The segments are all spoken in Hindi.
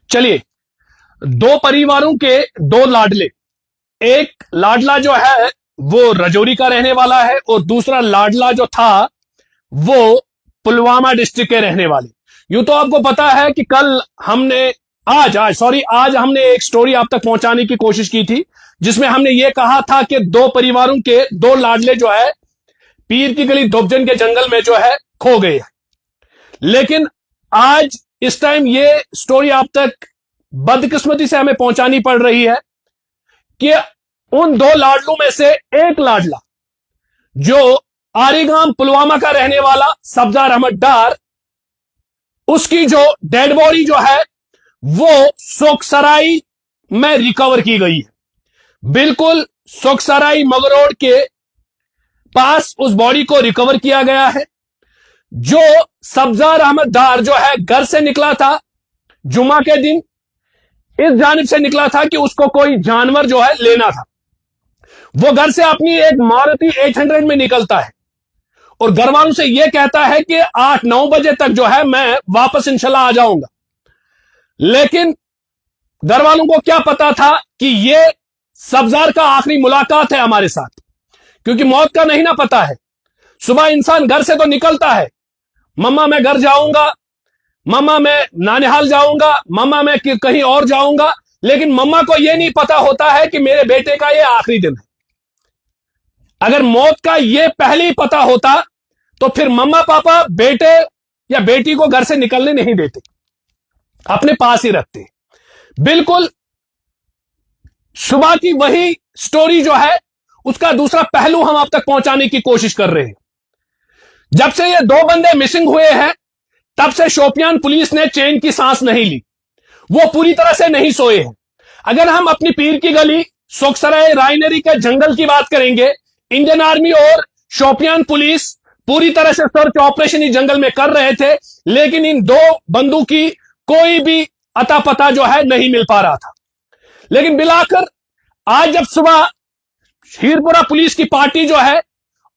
चलिए, दो परिवारों के दो लाडले। एक लाडला जो है वो रजौरी का रहने वाला है और दूसरा लाडला जो था वो पुलवामा डिस्ट्रिक्ट के रहने वाले। यूं तो आपको पता है कि कल हमने आज हमने एक स्टोरी आप तक पहुंचाने की कोशिश की थी जिसमें हमने ये कहा था कि दो परिवारों के दो लाडले जो है पीर की गली दुबजन के जंगल में जो है खो गए। लेकिन आज इस टाइम ये स्टोरी आप तक बदकिस्मती से हमें पहुंचानी पड़ रही है कि उन दो लाडलों में से एक लाडला जो आरीगाम पुलवामा का रहने वाला सब्जार अहमद डार, उसकी जो डेड बॉडी जो है वो सोखसराई में रिकवर की गई है। बिल्कुल सोखसराई मगरोड के पास उस बॉडी को रिकवर किया गया है। जो सब्जार अहमद डार जो है घर से निकला था जुमा के दिन, इस जानिब से निकला था कि उसको कोई जानवर जो है लेना था। वो घर से अपनी एक मारुति 800 में निकलता है और घर वालों से यह कहता है कि 8-9 बजे तक जो है मैं वापस इंशाल्लाह आ जाऊंगा। लेकिन घर वालों को क्या पता था कि यह सब्जार का आखिरी मुलाकात है हमारे साथ, क्योंकि मौत का नहीं ना पता है। सुबह इंसान घर से तो निकलता है, मम्मा मैं घर जाऊंगा, मम्मा मैं नानिहाल जाऊंगा, मम्मा मैं कहीं और जाऊंगा, लेकिन मम्मा को यह नहीं पता होता है कि मेरे बेटे का यह आखिरी दिन है। अगर मौत का यह पहले ही पता होता तो फिर मम्मा पापा बेटे या बेटी को घर से निकलने नहीं देते, अपने पास ही रखते। बिल्कुल सुबह की वही स्टोरी जो है उसका दूसरा पहलू हम आप तक पहुंचाने की कोशिश कर रहे हैं। जब से ये दो बंदे मिसिंग हुए हैं तब से शोपियान पुलिस ने चैन की सांस नहीं ली, वो पूरी तरह से नहीं सोए हैं। अगर हम अपनी पीर की गली सोखसराय रायनरी के जंगल की बात करेंगे, इंडियन आर्मी और शोपियान पुलिस पूरी तरह से सर्च ऑपरेशन इस जंगल में कर रहे थे, लेकिन इन दो बंदों की कोई भी अता पता जो है नहीं मिल पा रहा था। लेकिन बिलाकर आज जब सुबह हीरपुरा पुलिस की पार्टी जो है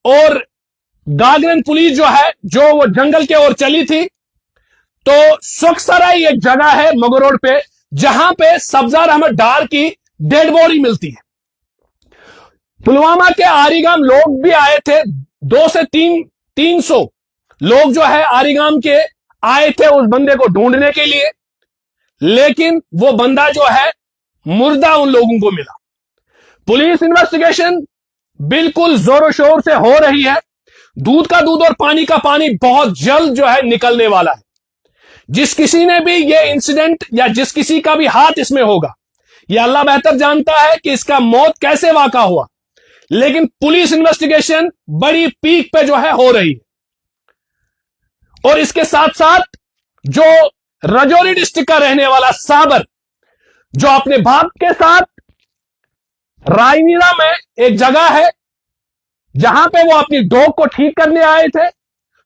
और गागरन पुलिस जो है जो वो जंगल के ओर चली थी, तो सोखसराय एक जगह है मगरोड पे जहां पे सब्जार अहमद डार की डेड बॉडी मिलती है। पुलवामा के आरीगाम लोग भी आए थे, 2 से 300 लोग जो है आरीगाम के आए थे उस बंदे को ढूंढने के लिए, लेकिन वो बंदा जो है मुर्दा उन लोगों को मिला। पुलिस इन्वेस्टिगेशन बिल्कुल जोरों शोर से हो रही है। दूध का दूध और पानी का पानी बहुत जल्द जो है निकलने वाला है। जिस किसी ने भी ये इंसिडेंट या जिस किसी का भी हाथ इसमें होगा, ये अल्लाह बेहतर जानता है कि इसका मौत कैसे वाक़ा हुआ, लेकिन पुलिस इन्वेस्टिगेशन बड़ी पीक पे जो है हो रही है। और इसके साथ साथ जो रजौरी डिस्ट्रिक्ट का रहने वाला साबर, जो अपने बाप के साथ रायनीरा में एक जगह है जहां पे वो अपनी डॉग को ठीक करने आए थे,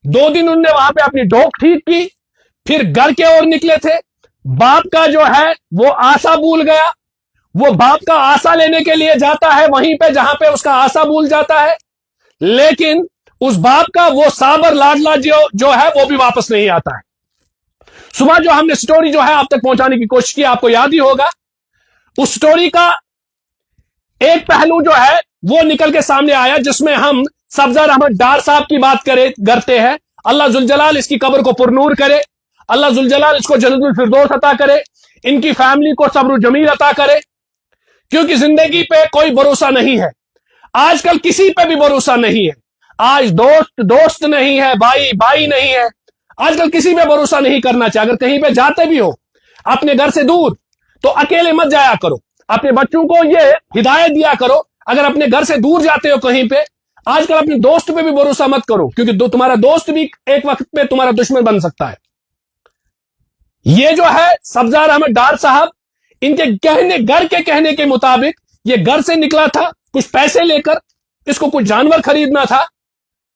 2 दिन उनने वहां पे अपनी डॉग ठीक की, फिर घर के ओर निकले थे। बाप का जो है वो आशा भूल गया, वो बाप का आशा लेने के लिए जाता है वहीं पे जहां पे उसका आशा भूल जाता है, लेकिन उस बाप का वो साबर लाडला जो है वो भी वापस नहीं आता है। सुबह जो हमने स्टोरी जो है आप तक पहुंचाने की कोशिश की, आपको याद ही होगा, उस स्टोरी का एक पहलू जो है वो निकल के सामने आया जिसमें हम सब्जार अहमद डार साहब की बात करते हैं। अल्लाह जुल जलाल इसकी कब्र को पुरनूर करे, अल्लाह जुल जलाल इसको जन्नतुल फिरदौस अता करे, इनकी फैमिली को सब्र जमील अता करे, क्योंकि जिंदगी पे कोई भरोसा नहीं है। आजकल किसी पे भी भरोसा नहीं है। आज दोस्त नहीं है, भाई नहीं है। आजकल किसी पे भरोसा नहीं करना चाहिए। अगर कहीं पे जाते भी हो अपने घर से दूर तो अकेले मत जाया करो। अपने बच्चों को ये हिदायत दिया करो, अगर अपने घर से दूर जाते हो कहीं पे, आजकल अपने दोस्त पे भी भरोसा मत करो, क्योंकि तुम्हारा दोस्त भी एक वक्त पे तुम्हारा दुश्मन बन सकता है। ये जो है सब्जार अहमद डार साहब, इनके घर के कहने के मुताबिक ये घर से निकला था कुछ पैसे लेकर, इसको कुछ जानवर खरीदना था,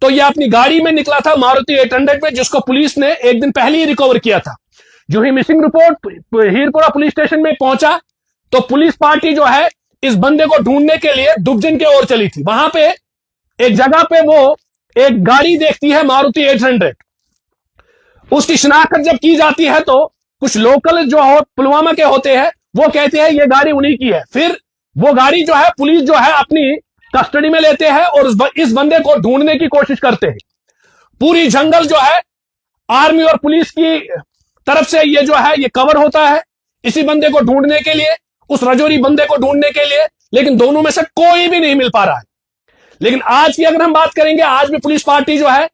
तो ये अपनी गाड़ी में निकला था मारुति 800 में, जिसको पुलिस ने एक दिन पहले ही रिकवर किया था। जो ही missing report Hirpura police station में पहुंचा तो पुलिस पार्टी जो है इस बंदे को ढूंढने के लिए दुबजन के ओर चली थी। वहां पे एक जगह पे वो एक गाड़ी देखती है मारुति 800, उसकी शिनाख्त जब की जाती है तो कुछ लोकल जो हो पुलवामा के होते हैं वो कहते हैं ये गाड़ी उन्हीं की है, फिर वो गाड़ी जो है पुलिस जो है अपनी कस्टडी में लेते हैं और इस बंदे को ढूंढने की कोशिश करते हैं। पूरी जंगल जो है आर्मी और पुलिस की तरफ से ये जो है ये कवर होता है इसी बंदे को ढूंढने के लिए, उस रजौरी बंदे को ढूंढने के लिए, लेकिन दोनों में से कोई भी नहीं मिल पा रहा है। लेकिन आज की अगर हम बात करेंगे, आज भी पुलिस पार्टी जो है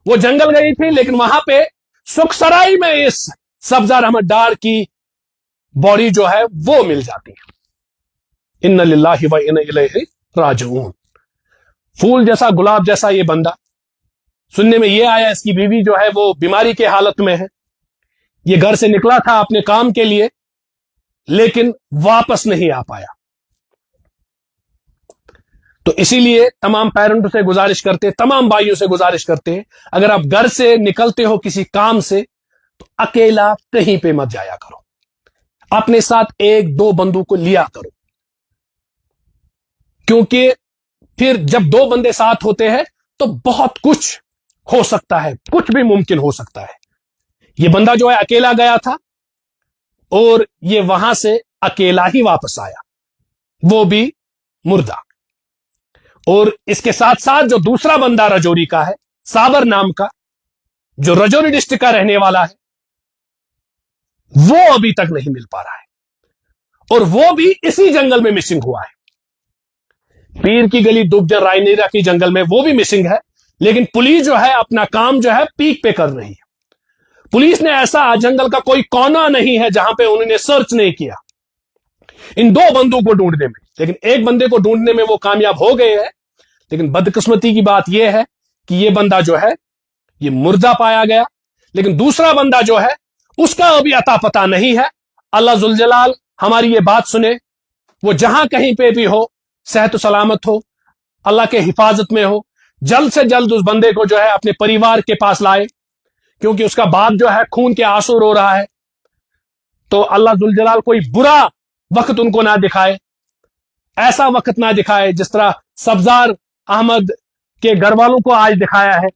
वो जंगल गई थी, लेकिन वहां पे सुखसराई में इस सब्जार अहमद डार की बॉडी जो है वो मिल जाती है। इन्ना लिल्लाहि व इन्ना इलैहि राजिऊन। फूल जैसा गुलाब जैसा ये बंदा, सुनने में ये आया इसकी बीवी जो है वो बीमारी के हालत में है। ये घर से निकला था अपने काम के लिए लेकिन वापस नहीं आ पाया। तो इसीलिए तमाम पेरेंट्स से गुजारिश करते, तमाम भाइयों से गुजारिश करते हैं, अगर आप घर से निकलते हो किसी काम से तो अकेला कहीं पे मत जाया करो, अपने साथ एक दो बंदूक को लिया करो, क्योंकि फिर जब दो बंदे साथ होते हैं तो बहुत कुछ हो सकता है, कुछ भी मुमकिन हो सकता है। यह बंदा जो है अकेला गया था और ये वहां से अकेला ही वापस आया, वो भी मुर्दा। और इसके साथ साथ जो दूसरा बंदा रजौरी का है, साबर नाम का, जो रजौरी डिस्ट्रिक्ट का रहने वाला है, वो अभी तक नहीं मिल पा रहा है और वो भी इसी जंगल में मिसिंग हुआ है। पीर की गली दुबजर रायनीरा की जंगल में वो भी मिसिंग है, लेकिन पुलिस जो है अपना काम जो है पीक पे कर रही है। पुलिस ने ऐसा जंगल का कोई कोना नहीं है जहां पे उन्होंने सर्च नहीं किया इन दो बंदों को ढूंढने में, लेकिन एक बंदे को ढूंढने में वो कामयाब हो गए हैं। लेकिन बदकिस्मती की बात यह है कि ये बंदा जो है ये मुर्दा पाया गया, लेकिन दूसरा बंदा जो है उसका अभी अता पता नहीं है। अल्लाह जुल जलाल हमारी ये बात सुने, वो जहां कहीं पे भी हो सेहत सलामत हो, अल्लाह के हिफाजत में हो, जल्द से जल्द उस बंदे को जो है अपने परिवार के पास लाए, क्योंकि उसका बाप जो है खून के आंसू रो रहा है। तो अल्लाह जुल जलाल कोई बुरा वक्त उनको ना दिखाए, ऐसा वक्त ना दिखाए जिस तरह सब्जार अहमद के घर वालों को आज दिखाया है।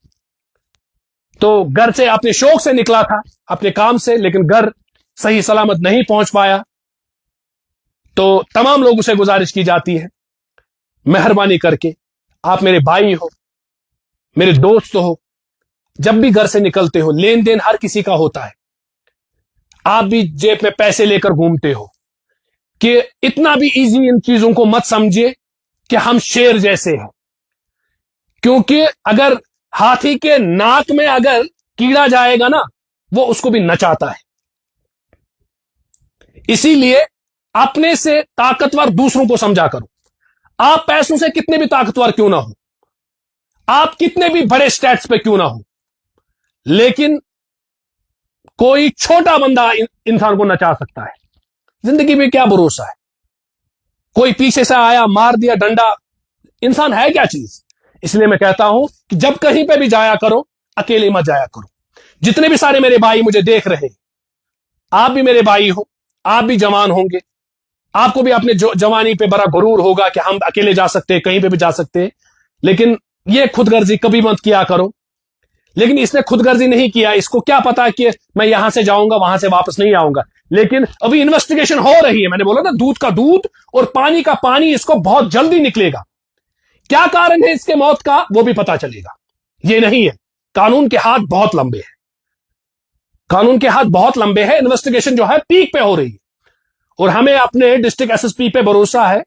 तो घर से अपने शौक से निकला था अपने काम से, लेकिन घर सही सलामत नहीं पहुंच पाया। तो तमाम लोगों से गुजारिश की जाती है, मेहरबानी करके आप मेरे भाई हो, मेरे दोस्त हो, जब भी घर से निकलते हो, लेन देन हर किसी का होता है, आप भी जेब में पैसे लेकर घूमते हो, कि इतना भी इजी इन चीजों को मत समझिए कि हम शेर जैसे हैं, क्योंकि अगर हाथी के नाक में अगर कीड़ा जाएगा ना वो उसको भी नचाता है। इसीलिए अपने से ताकतवर दूसरों को समझा करो। आप पैसों से कितने भी ताकतवर क्यों ना हो, आप कितने भी बड़े स्टेट्स पे क्यों ना हो, लेकिन कोई छोटा बंदा इंसान को नचा सकता है। जिंदगी में क्या भरोसा है, कोई पीछे से आया मार दिया डंडा, इंसान है क्या चीज। इसलिए मैं कहता हूं कि जब कहीं पे भी जाया करो अकेले मत जाया करो। जितने भी सारे मेरे भाई मुझे देख रहे हैं, आप भी मेरे भाई हो, आप भी जवान होंगे, आपको भी अपने जवानी पे बड़ा गुरूर होगा कि हम अकेले जा सकते हैं, कहीं पे भी जा सकते हैं, लेकिन ये खुदगर्जी कभी मत किया करो। लेकिन इसने खुदगर्जी नहीं किया, इसको क्या पता कि मैं यहां से जाऊंगा वहां से वापस नहीं आऊंगा। लेकिन अभी इन्वेस्टिगेशन हो रही है, मैंने बोला ना दूध का दूध और पानी का पानी, इसको बहुत जल्दी निकलेगा। क्या कारण है इसके मौत का वो भी पता चलेगा। ये नहीं है, कानून के हाथ बहुत लंबे हैं, कानून के हाथ बहुत लंबे हैं। इन्वेस्टिगेशन जो है पीक पे हो रही है और हमें अपने डिस्ट्रिक्ट एसएसपी पे भरोसा है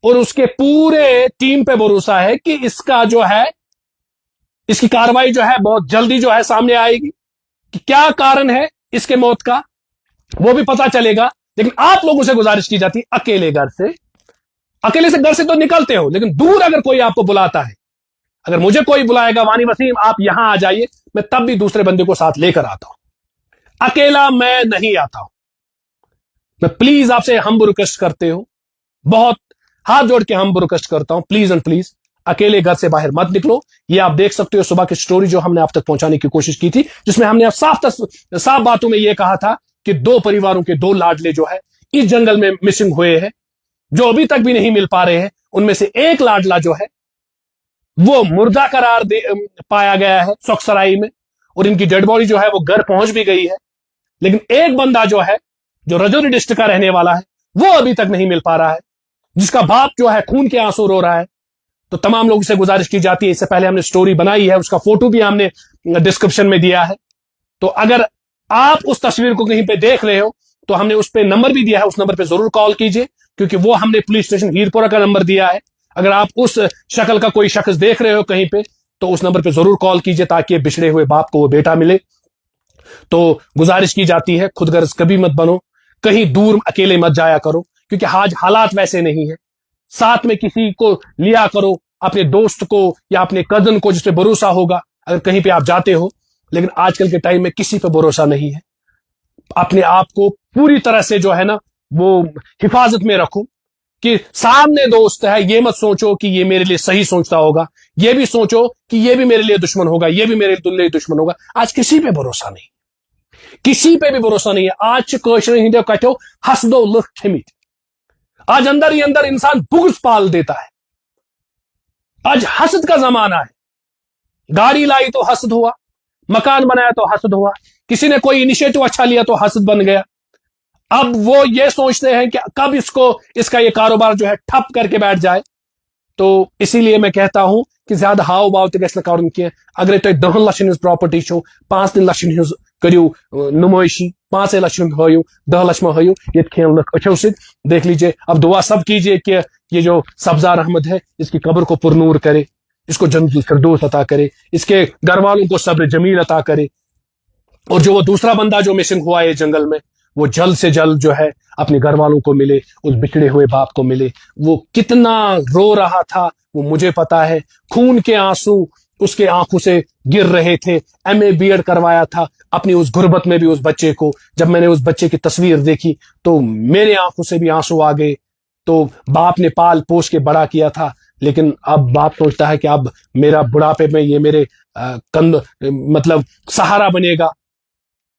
और उसके पूरे टीम पे भरोसा है कि इसका जो है इसकी कार्रवाई जो है बहुत जल्दी जो है सामने आएगी कि क्या कारण है इसके मौत का, वो भी पता चलेगा। लेकिन आप लोगों से गुजारिश की जाती है, अकेले से घर से तो निकलते हो, लेकिन दूर अगर कोई आपको बुलाता है, अगर मुझे कोई बुलाएगा वानी वसीम आप यहां आ जाइए, मैं तब भी दूसरे बंदे को साथ लेकर आता हूं, अकेला मैं नहीं आता हूं। मैं प्लीज आपसे हम रिक्वेस्ट करते हो, बहुत हाथ जोड़ के हम रिक्वेस्ट करता हूं, प्लीज एंड प्लीज अकेले घर से बाहर मत निकलो। ये आप देख सकते हो सुबह की स्टोरी जो हमने आप तक पहुंचाने की कोशिश की थी, जिसमें हमने आप साफ बातों में यह कहा था कि दो परिवारों के दो लाडले जो है इस जंगल में मिसिंग हुए हैं, जो अभी तक भी नहीं मिल पा रहे हैं। उनमें से एक लाडला जो है वो मुर्दा पाया गया है सुखसराई में, और इनकी डेड बॉडी जो है वो घर पहुंच भी गई है। लेकिन एक बंदा जो है, जो रजौरी डिस्ट्रिक्ट का रहने वाला है, वो अभी तक नहीं मिल पा रहा है, जिसका बाप जो है खून के आंसू रो रहा है। तो तमाम लोगों से गुजारिश की जाती है, इससे पहले हमने स्टोरी बनाई है, उसका फोटो भी हमने डिस्क्रिप्शन में दिया है। तो अगर आप उस तस्वीर को कहीं पे देख रहे हो तो हमने उस पे नंबर भी दिया है, उस नंबर पे जरूर कॉल कीजिए, क्योंकि वो हमने पुलिस स्टेशन हीरपुरा का नंबर दिया है। अगर आप उस शक्ल का कोई शख्स देख रहे हो कहीं पे तो उस नंबर पे जरूर कॉल कीजिए, ताकि बिछड़े हुए बाप को वो बेटा मिले। तो गुजारिश की जाती है, खुदगर्ज कभी मत बनो, कहीं दूर अकेले मत जाया करो, क्योंकि आज हालात वैसे नहीं है। साथ में किसी को लिया करो, अपने दोस्त को या अपने कजन को, जिसपे भरोसा होगा अगर कहीं पे आप जाते हो। लेकिन आजकल के टाइम में किसी पे भरोसा नहीं है। अपने आप को पूरी तरह से जो है ना वो हिफाजत में रखो, कि सामने दोस्त है, ये मत सोचो कि ये मेरे लिए सही सोचता होगा, ये भी सोचो कि ये भी मेरे लिए दुश्मन होगा, ये भी मेरे लिए दुश्मन होगा। आज किसी पे भरोसा नहीं, किसी पे भी भरोसा नहीं है। आज कहते हो हंस दो लुक खिमित। आज अंदर ही अंदर इंसान बुग़्ज़ पाल देता है। आज हसद का जमाना है। गाड़ी लाई तो हसद हुआ, मकान बनाया तो हसद हुआ, किसी ने कोई इनिशिएटिव अच्छा लिया तो हसद बन गया। अब वो ये सोचते हैं कि कब इसका ये कारोबार जो है ठप करके बैठ जाए। तो इसीलिए मैं कहता हूं कि ज्यादा हाव भाव तक अगर तो 10 लक्ष प्रॉपर्टी छो 5 लक्ष करू नुमाइशी 5 लक्ष हयू 10 लक्ष में हयू ये खेल अच्छो से देख लीजिए। अब दुआ सब कीजिए कि ये जो सब्जार अहमद है इसकी कब्र को पुरनूर करे, इसको जन्नतुल फिरदौस अता करे, इसके घर वालों को सब्र जमील अता करे, और जो वो दूसरा बंदा जो मिसिंग हुआ है जंगल में, वो जल्द से जल्द जो है अपने घर वालों को मिले, उस बिछड़े हुए बाप को मिले। वो कितना रो रहा था वो मुझे पता है, खून के आंसू उसके आंखों से गिर रहे थे। एमए बीएड करवाया था अपनी उस गुर्बत में भी उस बच्चे को। जब मैंने उस बच्चे की तस्वीर देखी तो मेरे आंखों से भी आंसू आ गए। तो बाप ने पाल पोस के बड़ा किया था, लेकिन अब बाप सोचता है कि अब मेरा बुढ़ापे में ये मेरे कंध मतलब सहारा बनेगा,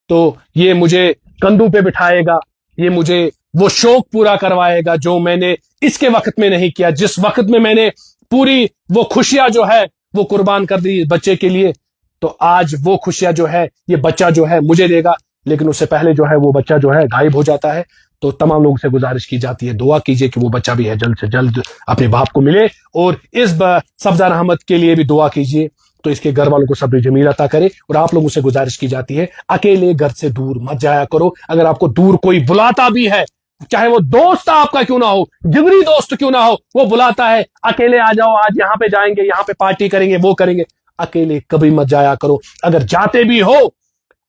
तो ये मुझे कंधों पे बिठाएगा, ये मुझे वो शौक पूरा करवाएगा जो मैंने इसके वक्त में नहीं किया, जिस वक्त में मैंने पूरी वो खुशियां जो है वो कुर्बान कर दी बच्चे के लिए। तो आज वो खुशियां जो है ये बच्चा जो है मुझे देगा, लेकिन उससे पहले जो है वो बच्चा जो है गायब हो जाता है। तो तमाम लोगों से गुजारिश की जाती है, दुआ कीजिए कि वो बच्चा भी है जल्द से जल्द अपने बाप को मिले, और इस सब्जार अहमद के लिए भी दुआ कीजिए तो इसके घर वालों को सब्र जमील अता करे। और आप लोगों से गुजारिश की जाती है, अकेले घर से दूर मत जाया करो। अगर आपको दूर कोई बुलाता भी है, चाहे वो दोस्त आपका क्यों ना हो, जिगरी दोस्त क्यों ना हो, वो बुलाता है अकेले आ जाओ, आज यहाँ पे जाएंगे, यहाँ पे पार्टी करेंगे, वो करेंगे, अकेले कभी मत जाया करो। अगर जाते भी हो,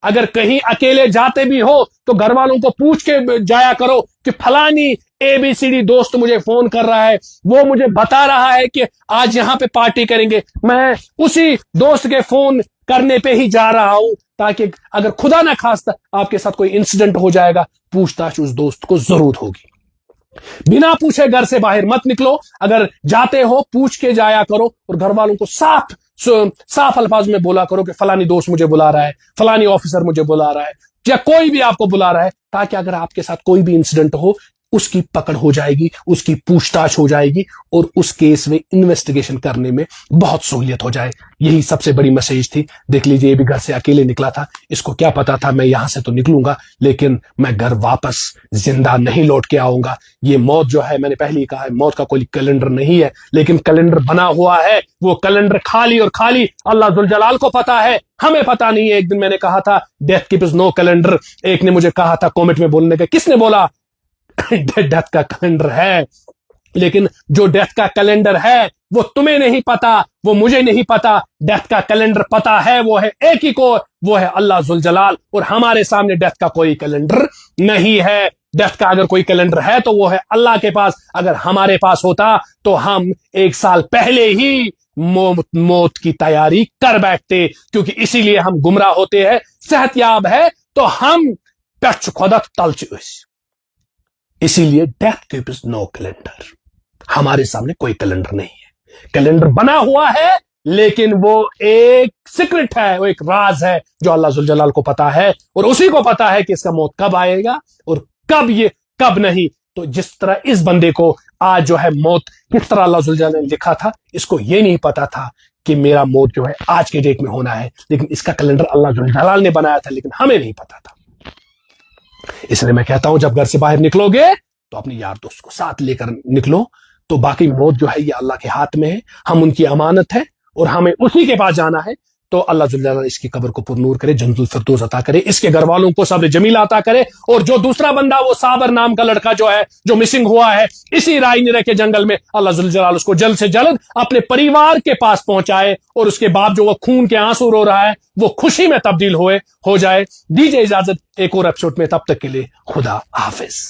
अगर कहीं अकेले जाते भी हो तो घर वालों को पूछ के जाया करो कि फलानी एबीसीडी दोस्त मुझे फोन कर रहा है, वो मुझे बता रहा है कि आज यहां पे पार्टी करेंगे, मैं उसी दोस्त के फोन करने पे ही जा रहा हूं, ताकि अगर खुदा ना खास्ता आपके साथ कोई इंसिडेंट हो जाएगा, पूछताछ उस दोस्त को जरूर होगी। बिना पूछे घर से बाहर मत निकलो। अगर जाते हो पूछ के जाया करो, और घर वालों को साफ अल्फाज में बोला करो कि फलानी दोस्त मुझे बुला रहा है, फलानी ऑफिसर मुझे बुला रहा है, या कोई भी आपको बुला रहा है, ताकि अगर आपके साथ कोई भी इंसिडेंट हो उसकी पकड़ हो जाएगी, उसकी पूछताछ हो जाएगी, और उस केस में इन्वेस्टिगेशन करने में बहुत सहूलियत हो जाए। यही सबसे बड़ी मैसेज थी। देख लीजिए, ये भी घर से अकेले निकला था, इसको क्या पता था मैं यहां से तो निकलूंगा लेकिन मैं घर वापस जिंदा नहीं लौट के आऊंगा। ये मौत जो है, मैंने पहले ही कहा है, मौत का कोई कैलेंडर नहीं है, लेकिन कैलेंडर बना हुआ है। वो कैलेंडर खाली और खाली अल्लाह जुल जलाल को पता है, हमें पता नहीं है। एक दिन मैंने कहा था डेथ कीपर्स नो कैलेंडर, एक ने मुझे कहा था कमेंट में बोलने का, किसने बोला डेथ का कैलेंडर है, लेकिन जो डेथ का कैलेंडर है वो तुम्हें नहीं पता, वो मुझे नहीं पता। डेथ का कैलेंडर पता है, वो है एक ही को, वो है अल्लाह जुल जलाल, और हमारे सामने डेथ का कोई कैलेंडर नहीं है। डेथ का अगर कोई कैलेंडर है तो वो है अल्लाह के पास। अगर हमारे पास होता तो हम 1 साल पहले ही मौत की तैयारी कर बैठते, क्योंकि इसीलिए हम गुमराह होते हैं। सेहतयाब है तो हम पेच खुदा तलच, इसीलिए डेथ कीपर्स नो कैलेंडर, हमारे सामने कोई कैलेंडर नहीं है। कैलेंडर बना हुआ है, लेकिन वो एक सीक्रेट है, वो एक राज है जो अल्लाह जुल जलाल को पता है, और उसी को पता है कि इसका मौत कब आएगा और कब नहीं। तो जिस तरह इस बंदे को आज जो है मौत किस तरह अल्लाह जुल जलाल ने लिखा था, इसको ये नहीं पता था कि मेरा मौत जो है आज के डेट में होना है, लेकिन इसका कैलेंडर अल्लाह जुल जलाल ने बनाया था, लेकिन हमें नहीं पता था। इसलिए मैं कहता हूं जब घर से बाहर निकलोगे तो अपने यार दोस्त को साथ लेकर निकलो। तो बाकी मौत जो है ये अल्लाह के हाथ में है, हम उनकी अमानत है और हमें उसी के पास जाना है। तो अल्लाह जुल्ल जलाल इसकी कब्र को पुरनूर करे, जन्नतुल फिरदौस अता करे, इसके घर वालों को सब्र जमील अता करे। और जो दूसरा बंदा वो साबर नाम का लड़का जो है जो मिसिंग हुआ है इसी रायनिरे के जंगल में, अल्लाह जुल्ल जलाल उसको जल्द से जल्द अपने परिवार के पास पहुंचाए और उसके बाद जो वो खून के आंसू रो रहा है वो खुशी में तब्दील हो जाए। दीजिए इजाजत एक और एपिसोड में, तब तक के लिए खुदा हाफिज।